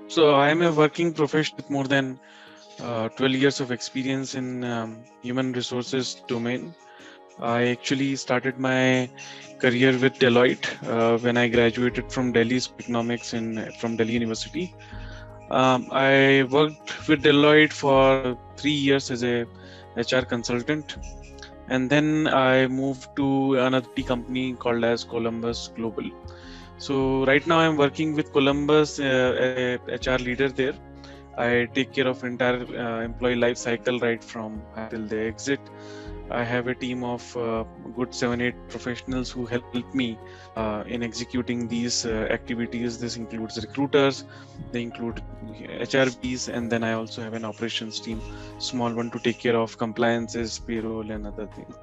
So I am a working professional with more than 12 years of experience in human resources domain. I actually started my career with Deloitte when I graduated from Delhi School of Economics from Delhi University. I worked with Deloitte for 3 years as a HR consultant, and then I moved to another company called as Columbus Global. So right now I'm working with Columbus, a HR leader there. I take care of entire employee life cycle right from until they exit. I have a team of good 7-8 professionals who help me in executing these activities. This includes recruiters, they include HRBs, and then I also have an operations team, small one, to take care of compliances, payroll, and other things.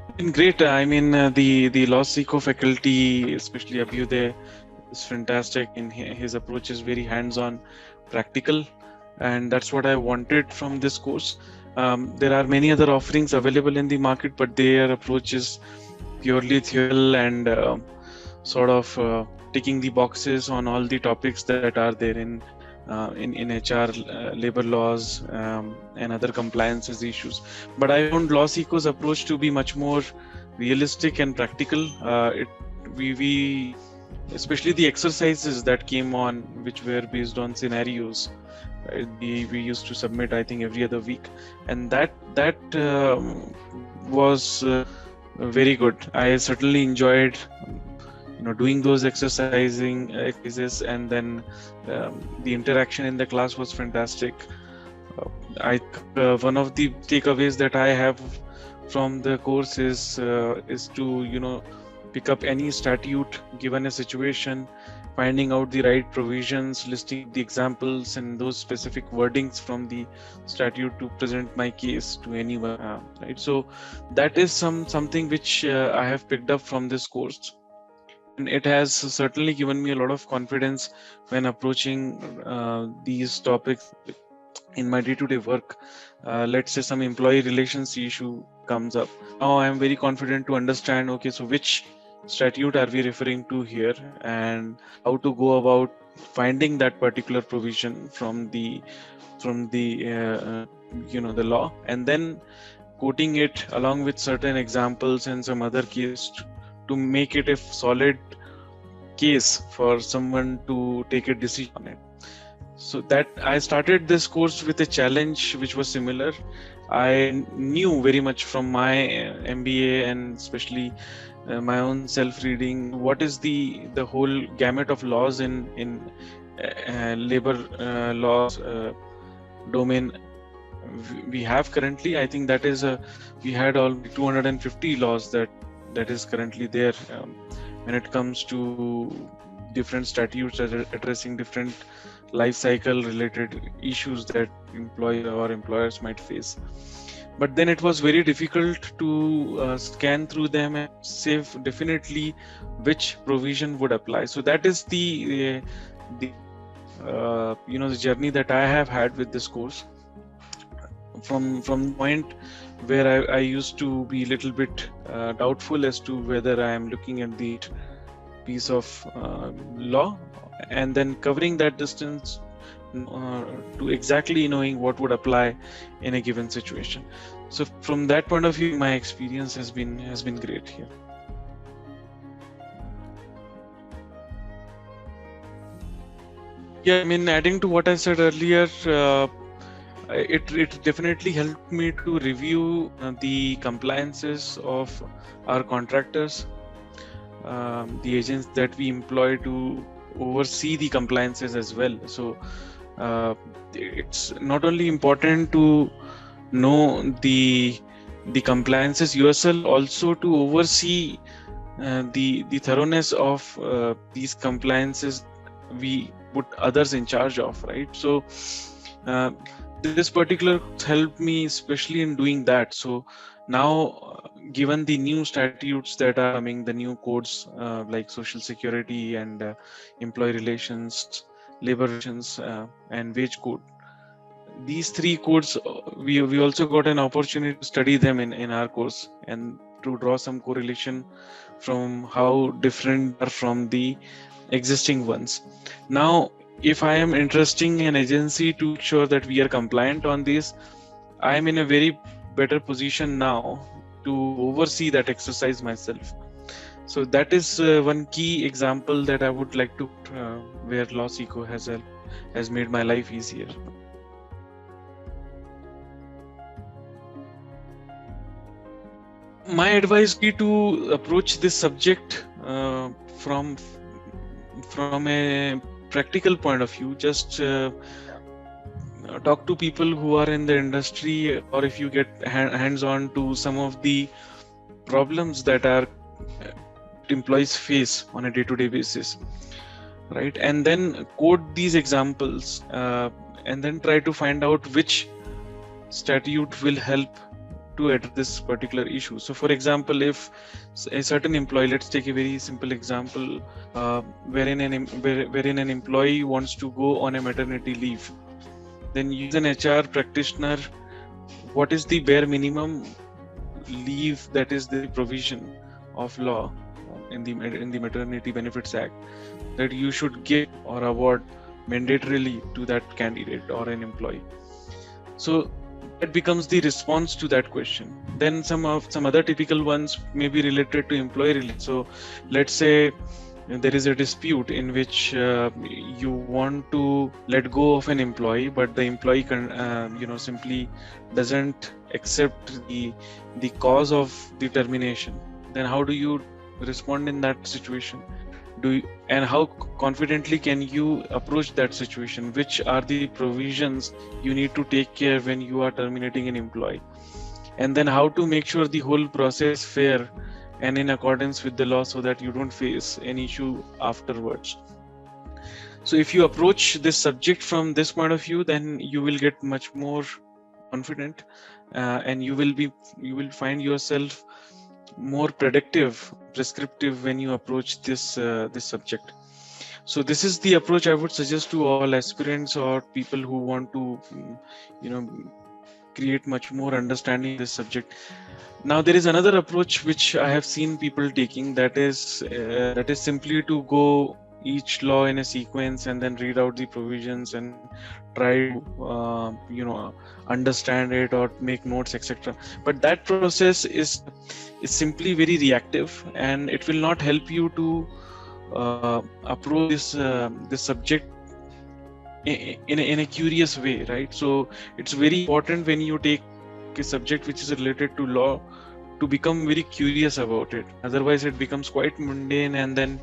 It's been great. I mean, the LawSikho faculty, especially Abhyuday, is fantastic. In his approach is very hands-on, practical, and that's what I wanted from this course. There are many other offerings available in the market, but their approach is purely theoretical and sort of ticking the boxes on all the topics that are there in HR, labor laws, and other compliances issues. But I found LawSikho's approach to be much more realistic and practical. We especially the exercises that came on, which were based on scenarios. We used to submit, I think, every other week, and that was very good. I certainly enjoyed doing those exercises, and then the interaction in the class was fantastic. One of the takeaways that I have from the course is to pick up any statute given a situation, finding out the right provisions, listing the examples and those specific wordings from the statute to present my case to anyone. Right, so that is something which I have picked up from this course, and it has certainly given me a lot of confidence when approaching these topics in my day-to-day work. Let's say some employee relations issue comes up. Now I am very confident to understand, okay, so which statute are we referring to here, and how to go about finding that particular provision from the law, and then quoting it along with certain examples and some other case to make it a solid case for someone to take a decision on it. So that I started this course with a challenge which was similar. I knew very much from my MBA, and especially my own self-reading, what is the whole gamut of laws in labor laws domain we have currently. I think that is we had all 250 laws that is currently there when it comes to different statutes addressing different life cycle related issues that employer or employers might face. But then it was very difficult to scan through them and say definitely which provision would apply. So that is the journey that I have had with this course. From the point where I used to be a little bit doubtful as to whether I am looking at the piece of law, and then covering that distance to exactly knowing what would apply in a given situation. So from that point of view, my experience has been great here. Yeah, I mean, adding to what I said earlier, it definitely helped me to review the compliances of our contractors, the agents that we employ to oversee the compliances as well. So it's not only important to know the compliances yourself, also to oversee the thoroughness of these compliances we put others in charge of, right? So this particular helped me especially in doing that. So now, given the new statutes that are coming, the new codes like social security and employee relations, labor relations, and wage code, these three codes, we also got an opportunity to study them in our course, and to draw some correlation from how different are from the existing ones. Now, if I am interesting an agency to make sure that we are compliant on this, I am in a very better position now to oversee that exercise myself. So that is one key example that I would like to where LawSikho has made my life easier. My advice would be to approach this subject from a practical point of view. Just talk to people who are in the industry, or if you get hands on to some of the problems that are that employees face on a day-to-day basis, right? And then quote these examples, and then try to find out which statute will help to address this particular issue. So for example, if a certain employee, let's take a very simple example, wherein an employee wants to go on a maternity leave, then use an HR practitioner. What is the bare minimum leave that is the provision of law in the Maternity Benefits Act that you should give or award mandatorily to that candidate or an employee? So that becomes the response to that question. Then some other typical ones may be related to employee relations. So let's say there is a dispute in which you want to let go of an employee, but the employee simply doesn't accept the cause of the termination. Then how do you respond in that situation? And how confidently can you approach that situation? Which are the provisions you need to take care when you are terminating an employee? And then how to make sure the whole process fair and in accordance with the law, so that you don't face any issue afterwards. So if you approach this subject from this point of view, then you will get much more confident, and you will find yourself more predictive, prescriptive when you approach this subject. So this is the approach I would suggest to all aspirants or people who want to create much more understanding of this subject. Now there is another approach which I have seen people taking, that is simply to go each law in a sequence and then read out the provisions and try to understand it or make notes, etc. But that process is simply very reactive, and it will not help you to approach this subject in a curious way, right? So it's very important when you take a subject which is related to law to become very curious about it. Otherwise it becomes quite mundane, and then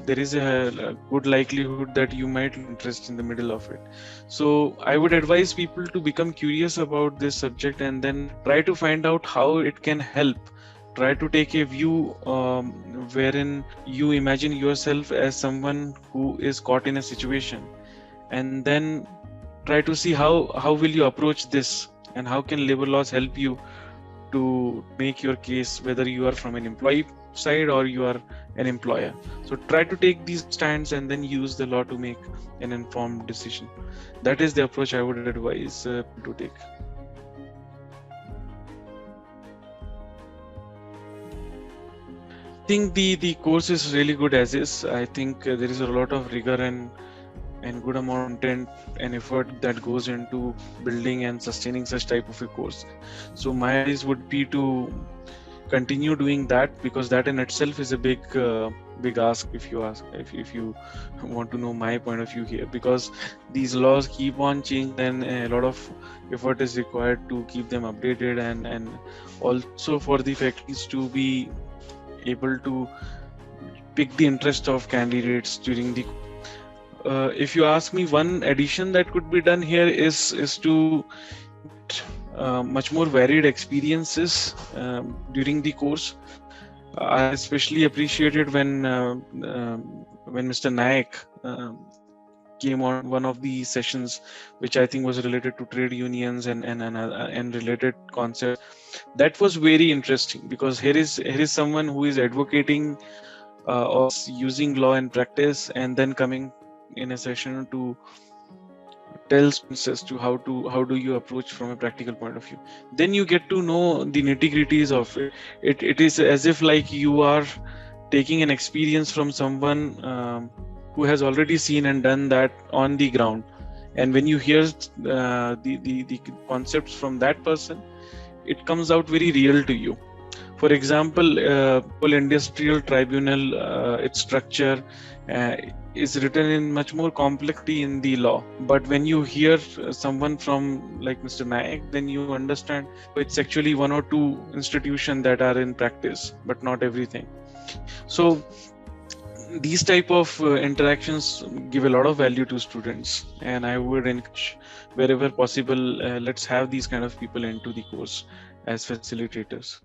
there is a good likelihood that you might lose interest in the middle of it. So I would advise people to become curious about this subject and then try to find out how it can help. Try to take a view wherein you imagine yourself as someone who is caught in a situation, and then try to see how will you approach this, and how can labor laws help you to make your case, whether you are from an employee side or you are an employer. So try to take these stands and then use the law to make an informed decision. That is the approach I would advise to take. I think the course is really good as is. I think there is a lot of rigor and good amount of content and effort that goes into building and sustaining such type of a course. So my advice would be to continue doing that, because that in itself is a big ask, if you want to know my point of view here, because these laws keep on changing and a lot of effort is required to keep them updated, and also for the faculties to be able to pick the interest of candidates during the if you ask me, one addition that could be done here is to much more varied experiences during the course. I especially appreciated when Mr. Nayak came on one of the sessions, which I think was related to trade unions and related concepts. That was very interesting, because here is someone who is advocating or using law in practice, and then coming in a session to tells as to how do you approach from a practical point of view. Then you get to know the nitty gritties of it. It is as if like you are taking an experience from someone who has already seen and done that on the ground. And when you hear the concepts from that person, it comes out very real to you. For example, whole industrial tribunal, its structure uh, is written in much more complexity in the law. But when you hear someone from like Mr. Naik, then you understand it's actually one or two institutions that are in practice, but not everything. So these type of interactions give a lot of value to students, and I would encourage wherever possible, let's have these kind of people into the course as facilitators.